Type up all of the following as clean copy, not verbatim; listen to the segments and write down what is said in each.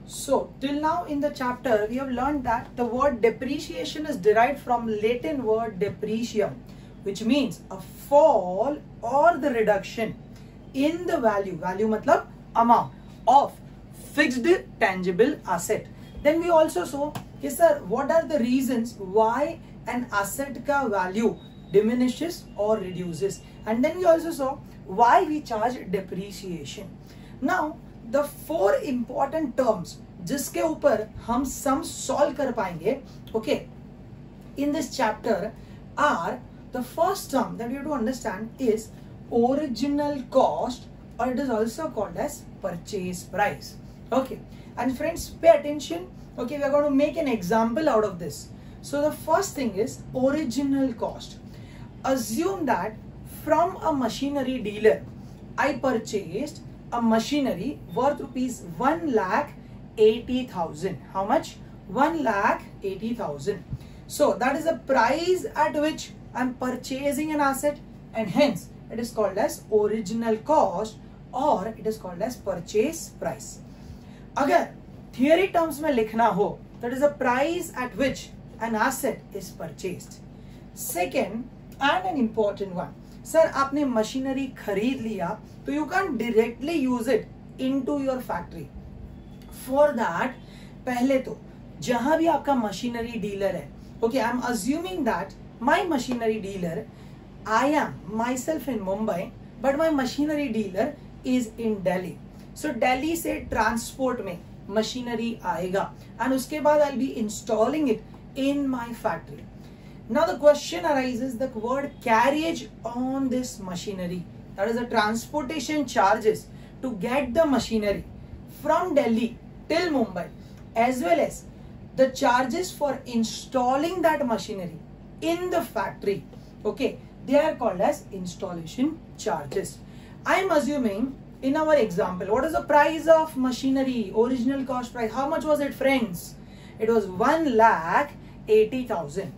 So till now in the chapter we have learned that the word depreciation is derived from Latin word deprecium, which means a fall or the reduction in the value matlab amount of fixed tangible asset. Then we also saw कि sir what are the reasons why an asset का value diminishes or reduces, and then we also saw why we charge depreciation. Now the four important terms जिसके ऊपर हम sum solve कर पाएंगे okay in this chapter are, the first term that you have to understand is original cost, or it is also called as purchase price. Okay, and friends pay attention. Okay, we are going to make an example out of this. So the first thing is original cost. Assume that from a machinery dealer I purchased a machinery worth rupees 1,80,000. How much? 1,80,000. So that is the price at which I am purchasing an asset, and hence it is called as original cost, or it is called as purchase price. अगर theory terms में लिखना हो, that is the price at which an asset is purchased. Second and an important one, sir आपने machinery खरीद लिया तो you can't directly use it into your factory. For that पहले तो जहां भी आपका मशीनरी डीलर है, okay, I am assuming that my machinery dealer, I am myself in Mumbai, but my machinery dealer is in Delhi. So Delhi से transport में machinery आएगा, and उसके बाद I'll be installing it in my factory. Now the question arises, the word carriage on this machinery, that is the transportation charges to get the machinery from Delhi till Mumbai, as well as the charges for installing that machinery in the factory, okay, they are called as installation charges. I am assuming in our example, what is the price of machinery, original cost price? How much was it, friends? It was 1,80,000,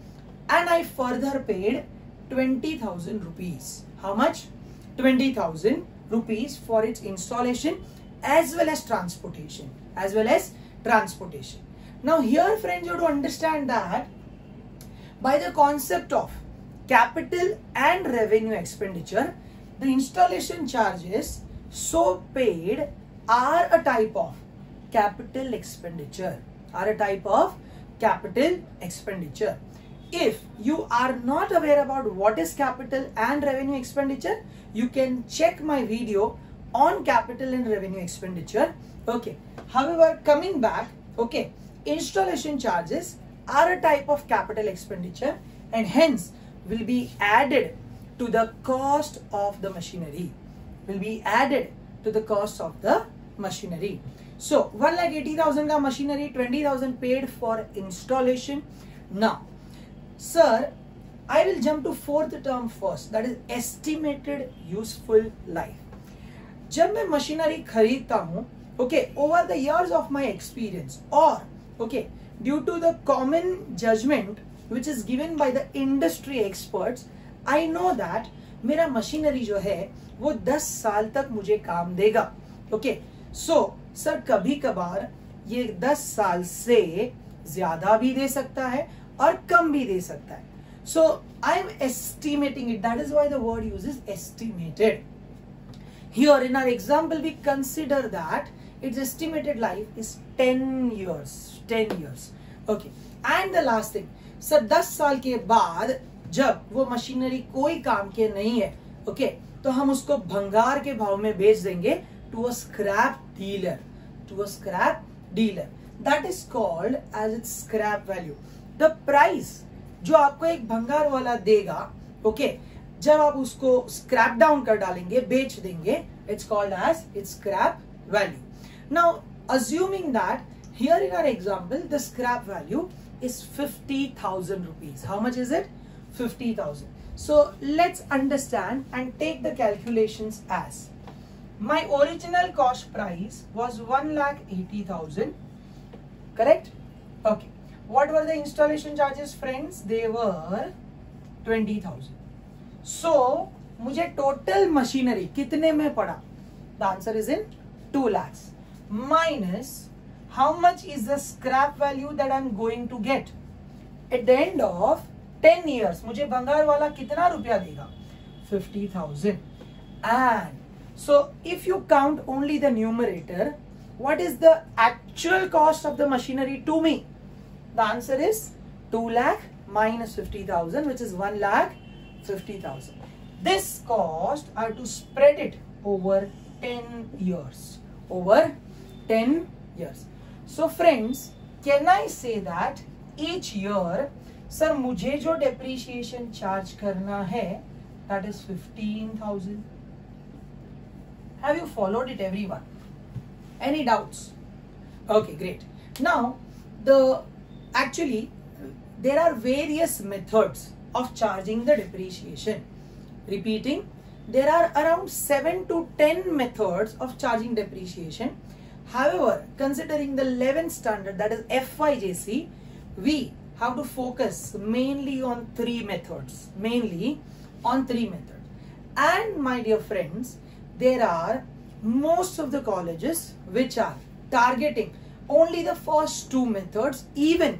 and I further paid 20,000 rupees. How much? 20,000 rupees for its installation as well as transportation. Now here, friends, you have to understand that by the concept of capital and revenue expenditure, the installation charges so paid are a type of capital expenditure. If you are not aware about what is capital and revenue expenditure, you can check my video on capital and revenue expenditure. Okay. However, coming back, okay, installation charges are a type of capital expenditure and hence will be added to the cost of the machinery. So 1,80,000 ka machinery, 20,000 paid for installation. Now, sir, I will jump to fourth term first, that is estimated useful life. जब मैं machinery खरीदता हूँ, okay, over the years of my experience, or okay, due to the common judgment which is given by the industry experts, I know that मेरा machinery जो है वो 10 साल तक मुझे काम देगा. Okay, so सर कभी कभार ये 10 साल से ज्यादा भी दे सकता है और कम भी दे सकता है. So I am estimating it. That is why the word uses estimated. Here in our example, we consider that its estimated life is 10 years. Okay. And the last thing, sir 10 साल के बाद जब वो मशीनरी कोई काम के नहीं है, okay, तो हम उसको भंगार के भाव में बेच देंगे to a scrap dealer. That is called as its scrap value. The price जो आपको एक भंगार वाला देगा, okay, जब आप उसको स्क्रैप डाउन कर डालेंगे, बेच देंगे, it's called as its scrap value. Now, assuming that here in our example, the scrap value is 50,000 rupees. How much is it? 50,000. So let's understand and take the calculations as my original cost price was 1,80,000. Correct? Okay. What were the installation charges, friends? They were 20,000. So मुझे total machinery कितने में पड़ा? The answer is in 2 lakhs. Minus how much is the scrap value that I'm going to get at the end of 10 years. मुझे भंगार वाला कितना रुपया देगा? 50,000. And so if you count only the numerator, what is the actual cost of the machinery to me? The answer is 2 lakh minus 50,000, which is 1,50,000. This cost I have to spread it over 10 years. Over 10 years. So friends, can I say that each year, sir, मुझे जो depreciation charge करना है, that is 15,000. Have you followed it, everyone? Any doubts? Okay, great. Now, actually, there are various methods of charging the depreciation. Repeating, there are around 7 to 10 methods of charging depreciation. However, considering the 11th standard, that is FYJC, we have to focus mainly on 3 methods. Mainly on 3 methods. And my dear friends, there are most of the colleges which are targeting only the first 2 methods. Even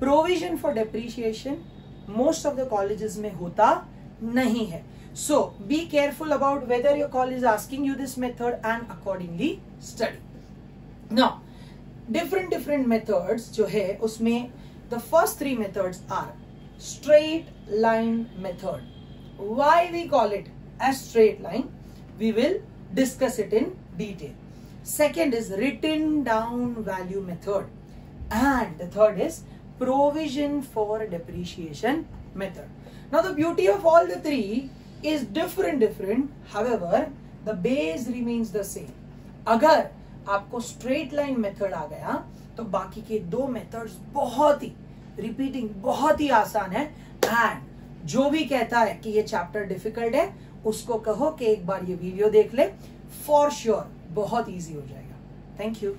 provision for depreciation most of the colleges में होता नहीं है. So be careful about whether your college is asking you this method and accordingly study. Now different methods जो है उसमें the first 3 methods are straight line method. Why we call it as straight line? We will discuss it in detail. Second is written down value method. And the third is provision for depreciation method. Now the beauty of all the 3 is different. However, the base remains the same. अगर आपको straight line method आ गया तो बाकी के 2 methods बहुत ही repeating बहुत ही आसान है. And जो भी कहता है कि ये चैप्टर डिफिकल्ट है उसको कहो कि एक बार ये वीडियो देख ले, फॉर श्योर बहुत इजी हो जाएगा. Thank you.